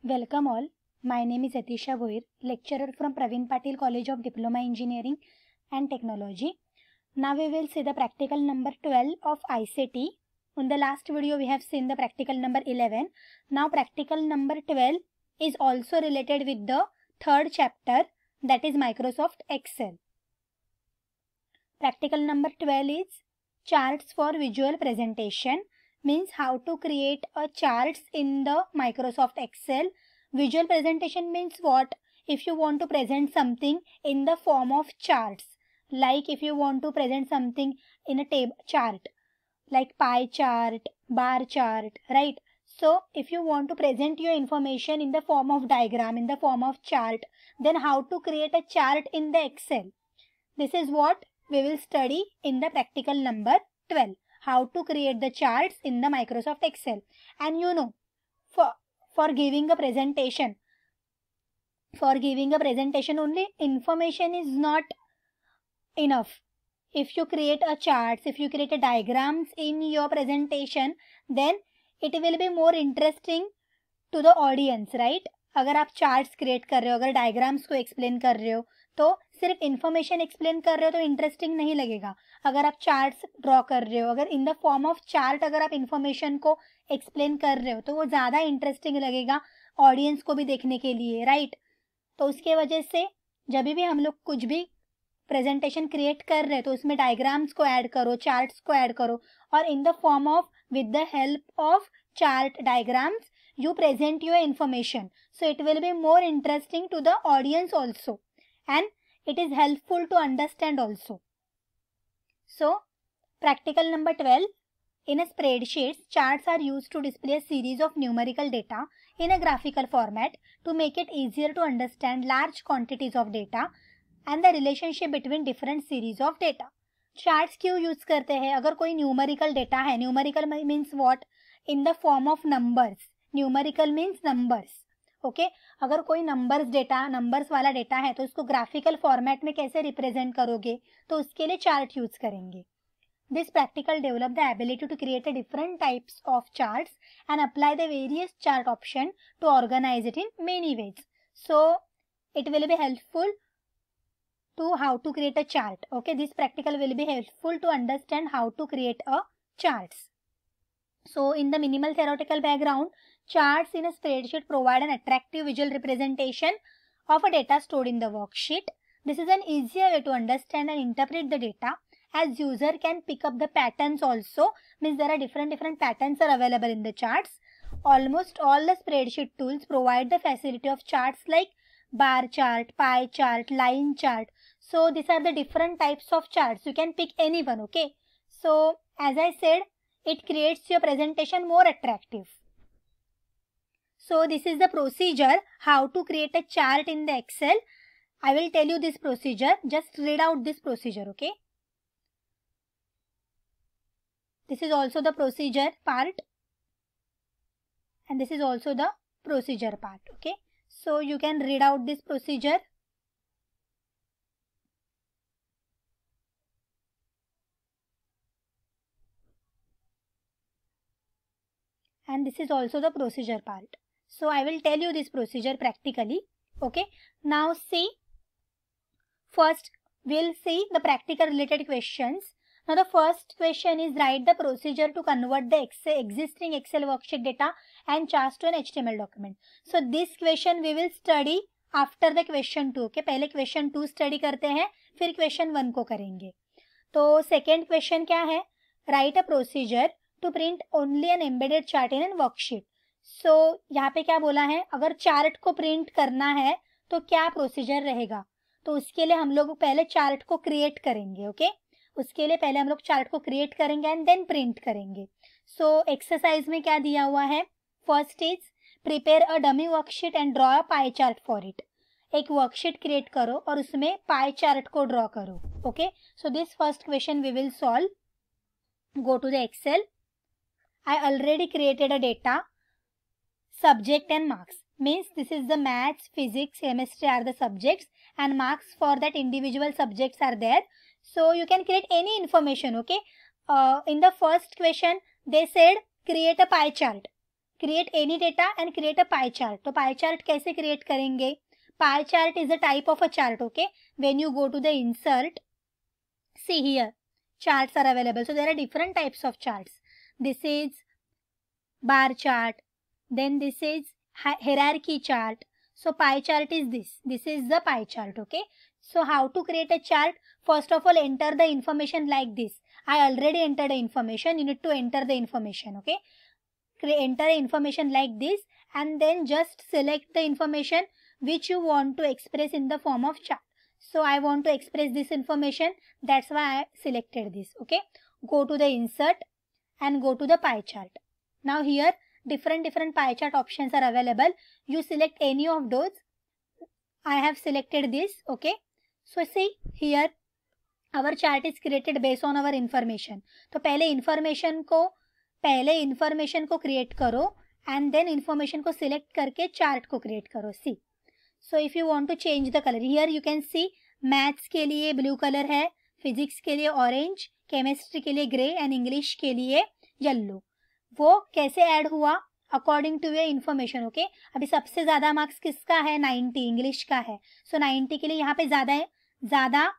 Welcome all. My name is Atisha Boir, lecturer from Praveen Patil College of Diploma Engineering and Technology. Now we will see the practical number 12 of ICT. In the last video we have seen the practical number 11. Now practical number 12 is also related with the third chapter, that is Microsoft Excel. Practical number 12 is charts for visual presentation, means how to create a charts in the Microsoft Excel. Visual presentation means what? If you want to present something in the form of charts, like if you want to present something in a table chart, like pie chart, bar chart, right? So if you want to present your information in the form of diagram, in the form of chart, then how to create a chart in the Excel? This is what we will study in the practical number 12. How to create the charts in the Microsoft Excel. And you know, for giving a presentation only information is not enough. If you create a charts, if you create a diagrams in your presentation, then it will be more interesting to the audience, right? अगर आप charts create कर रहे हो, अगर diagrams को explain कर रहे हो, तो सिर्फ इन्फॉर्मेशन एक्सप्लेन कर रहे हो तो इंटरेस्टिंग नहीं लगेगा. अगर आप चार्ट्स ड्रॉ कर रहे हो, अगर in the form of chart अगर आप इन्फॉर्मेशन को एक्सप्लेन कर रहे हो, तो वो ज़्यादा इंटरेस्टिंग लगेगा ऑडियंस को भी देखने के लिए, राइट? तो उसके वजह से जब भी हम लोग कुछ भी प्रेजेंटेशन क्रिएट कर रहे हैं तो उसमें डायग्राम्स को ऐड करो, चार्ट्स को ऐड करो, और in the form of with the help of chart diagrams you present your information, so it will be more interesting to the audience also, and it is helpful to understand also. So practical number 12, in a spreadsheet, charts are used to display a series of numerical data in a graphical format to make it easier to understand large quantities of data and the relationship between different series of data. Charts क्यों use करते हैं? अगर कोई numerical data है, numerical means what? In the form of numbers. Numerical means numbers, okay? अगर कोई numbers वाला data है तो उसको ग्राफिकल फॉर्मेट में कैसे रिप्रेजेंट करोगे? तो उसके लिए चार्ट यूज करेंगे. This practical develop the ability to create different types of charts and apply the various chart option to organise it in many ways. So it will be helpful to how to create a chart. Okay, this practical will be helpful to understand how to create a charts. So in the minimal theoretical background, charts in a spreadsheet provide an attractive visual representation of a data stored in the worksheet. This is an easier way to understand and interpret the data, as user can pick up the patterns also. Means there are different patterns are available in the charts. Almost all the spreadsheet tools provide the facility of charts like bar chart, pie chart, line chart. So these are the different types of charts. You can pick any one, okay? So as I said, it creates your presentation more attractive. So this is the procedure how to create a chart in the Excel. I will tell you this procedure. Just read out this procedure, okay? This is also the procedure part, and this is also the procedure part, okay? So you can read out this procedure. And this is also the procedure part. So I will tell you this procedure practically, okay? Now see, first we'll see the practical related questions. Now the first question is, write the procedure to convert the existing Excel worksheet data and charts to an HTML document. So this question we will study after the question 2, okay? पहले question 2 study करते हैं, फिर question 1 को करेंगे. तो second question क्या है? Write a procedure to print only an embedded chart in a worksheet. So यहाँ पे क्या बोला है? अगर चार्ट को प्रिंट करना है तो क्या प्रोसीजर रहेगा? तो उसके लिए हम लोग पहले चार्ट को क्रिएट करेंगे, ओके? उसके लिए पहले हम लोग चार्ट को क्रिएट करेंगे एंड देन प्रिंट करेंगे. सो एक्सरसाइज में क्या दिया हुआ है? First is prepare a dummy worksheet and draw a pie chart for it. एक वर्कशीट क्रिएट करो और उसमें पाई चार्ट को ड्रॉ करो, okay? So this first question we will solve. Go to the Excel. I already created a data, subject and marks. Means this is the maths, physics, chemistry are the subjects and marks for that individual subjects are there. So you can create any information, okay? In the first question they said create a pie chart. create any data and create a pie chart. तो pie chart कैसे create करेंगे? Pie chart is a type of a chart, okay? When you go to the insert, see here, charts are available. So there are different types of charts. This is bar chart, then this is hierarchy chart. So pie chart is this. This is the pie chart, okay? So how to create a chart? First of all, enter the information like this. I already entered the information. You need to enter the information, okay? Enter information like this and then just select the information which you want to express in the form of chart. So I want to express this information. That's why I selected this, okay? Go to the insert and go to the pie chart. Now here different pie chart options are available. You select any of those. I have selected this, okay? So see here our chart is created based on our information. तो पहले information को create करो and then information को select करके chart को create करो. See. So if you want to change the color, here you can see maths के लिए blue color है, physics के लिए orange, chemistry के लिए grey and English के लिए yellow. वो कैसे ऐड हुआ? According to your information, okay? अभी सबसे ज़्यादा मार्क्स किसका है? 90 इंग्लिश का है. सो 90 के लिए यहाँ पे ज़्यादा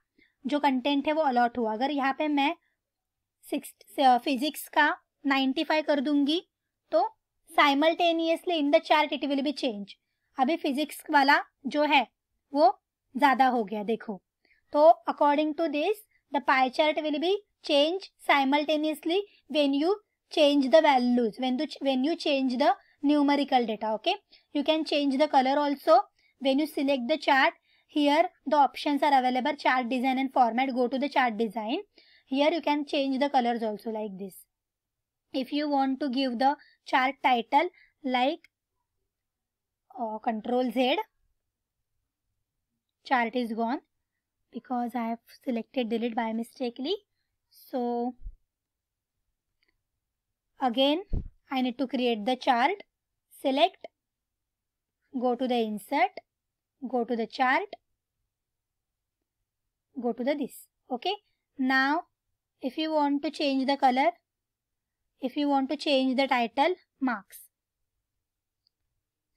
जो कंटेंट है वो अलॉट हुआ. अगर यहाँ पे मैं फिजिक्स का 95 कर दूंगी तो simultaneously in the chart it will be change. अभी फिजिक्स वाला जो है वो ज़्यादा हो गया, देखो. तो according to this the pie chart will be change simultaneously when you change the values, when you change the numerical data, okay? You can change the color also. When you select the chart, here the options are available, chart design and format. Go to the chart design. Here you can change the colors also like this. If you want to give the chart title like Control Z, chart is gone because I have selected delete by mistakenly. So again I need to create the chart. Select, go to the insert, go to the chart, go to the this, okay? Now if you want to change the color, if you want to change the title, marks.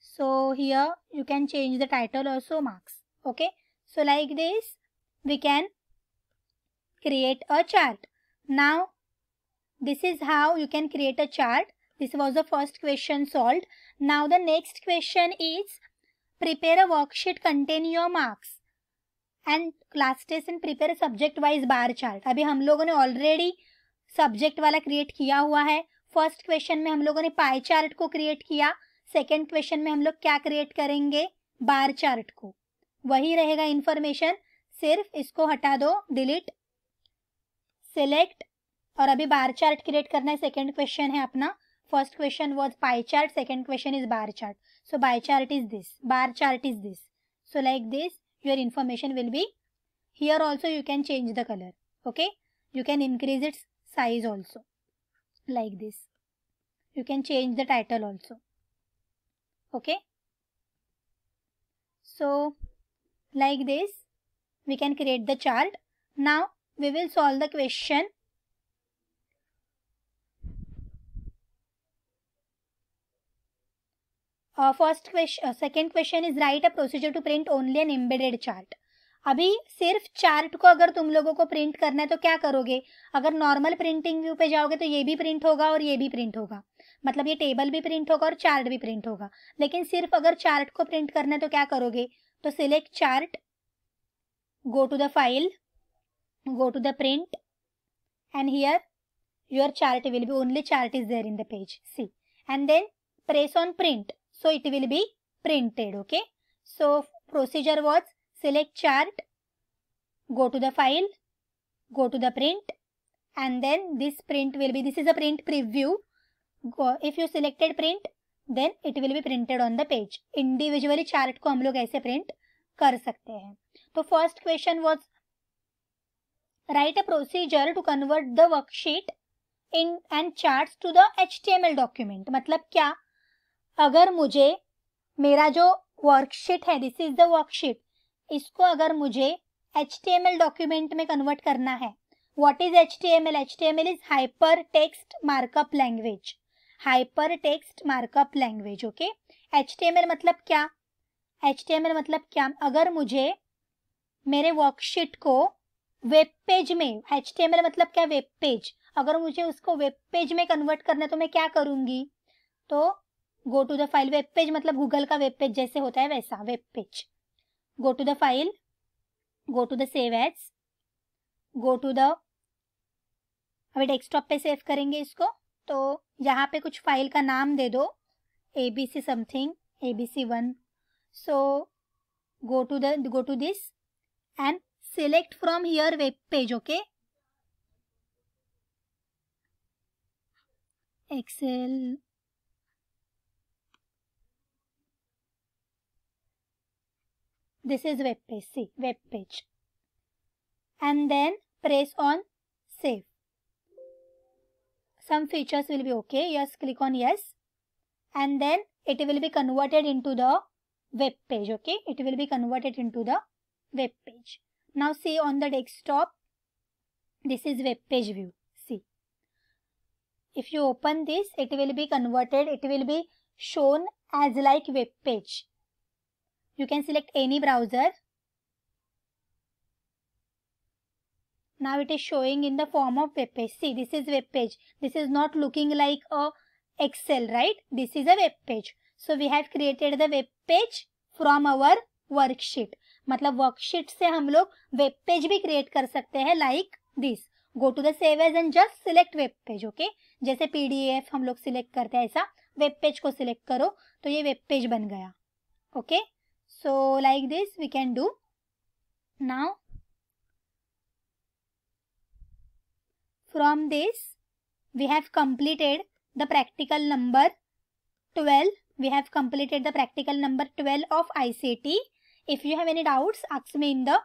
So here you can change the title also, marks, okay? So like this we can create a chart. Now this is how you can create a chart. This was the first question solved. Now the next question is prepare a worksheet containing your marks and class test and prepare a subject wise bar chart. अभी हम लोगों ने already subject वाला create किया हुआ है. First question में हम लोगों ने पाई चार्ट को क्रिएट किया. सेकेंड क्वेश्चन में हम लोग क्या क्रिएट करेंगे? बार चार्ट को. वही रहेगा इन्फॉर्मेशन, सिर्फ इसको हटा दो, डिलीट, सिलेक्ट, और अभी बार चार्ट क्रिएट करना है. सेकेंड क्वेश्चन है अपना. First question was pie chart, second question is bar chart. So pie chart is this, bar chart is this. So like this your information will be here. Also you can change the color, okay? You can increase its size also like this. You can change the title also, okay? So like this we can create the chart. Now we will solve the question. First question, second question is write a procedure to print only an embedded chart. अभी सिर्फ chart को अगर तुम लोगों को print करना है तो क्या करोगे? अगर नॉर्मल प्रिंटिंग व्यू पे जाओगे तो ये भी प्रिंट होगा और ये भी प्रिंट होगा, मतलब ये टेबल भी प्रिंट होगा और चार्ट भी प्रिंट होगा. लेकिन सिर्फ अगर चार्ट को प्रिंट करना है तो क्या करोगे? तो select chart, go to the file, go to the print and here your chart will be, only chart is there in the page, see, and then press on print. So it will be printed, okay? So procedure was select chart, go to the file, go to the print, and then this print will be, this is a print preview. If you selected print, then it will be printed on the page. Individually chart को हम लोग ऐसे print कर सकते हैं. तो first question was write a procedure to convert the worksheet in and charts to the HTML document. मतलब क्या? अगर मुझे मेरा जो वर्कशीट है, दिस इज द वर्कशीट, इसको अगर मुझे HTML डॉक्यूमेंट में कन्वर्ट करना है. What is HTML? HTML is hyper text markup language. Hyper text markup language. Okay, HTML मतलब क्या? HTML मतलब क्या? अगर मुझे मेरे वर्कशीट को वेब पेज में, HTML मतलब क्या? Web page. अगर मुझे उसको वेब पेज में कन्वर्ट करना है तो मैं क्या करूंगी? तो go to the file. Web page मतलब गूगल का वेब पेज जैसे होता है वैसा web page. Go to the file, go to the save as, go to the, अभी डेस्कटॉप पे सेव करेंगे इसको. तो यहाँ पे कुछ फाइल का नाम दे दो, ABC something, ABC1. So go to this and select from here web page. Okay, Excel, this is web page. See, web page, and then press on save. Some features will be okay. Yes, click on yes, and then it will be converted into the web page. Okay, it will be converted into the web page. Now see on the desktop, this is web page view. See, if you open this, it will be converted, it will be shown as like web page. You can select any browser. Now it is showing in the form of web page. See, this is web page. This is not looking like a Excel, right? This is a web page. So we have created the web page from our worksheet. मतलब worksheet से हम लोग web page भी create कर सकते हैं like this. Go to the save as and just select web page. Okay? जैसे PDF हम लोग select करते हैं ऐसा web page को select करो तो ये web page बन गया. Okay? So like this we can do. Now from this we have completed the practical number 12. We have completed the practical number 12 of ICT. If you have any doubts, ask me in the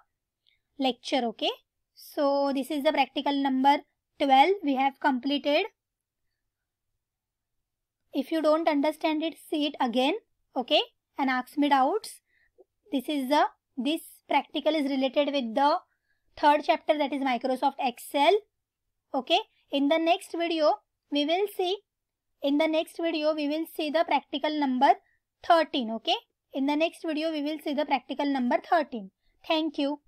lecture. Okay, so this is the practical number 12 we have completed. If you don't understand it, see it again, okay, and ask me doubts. This practical is related with the third chapter, that is Microsoft Excel. Okay, in the next video we will see the practical number 13. Okay, in the next video we will see the practical number 13. Thank you.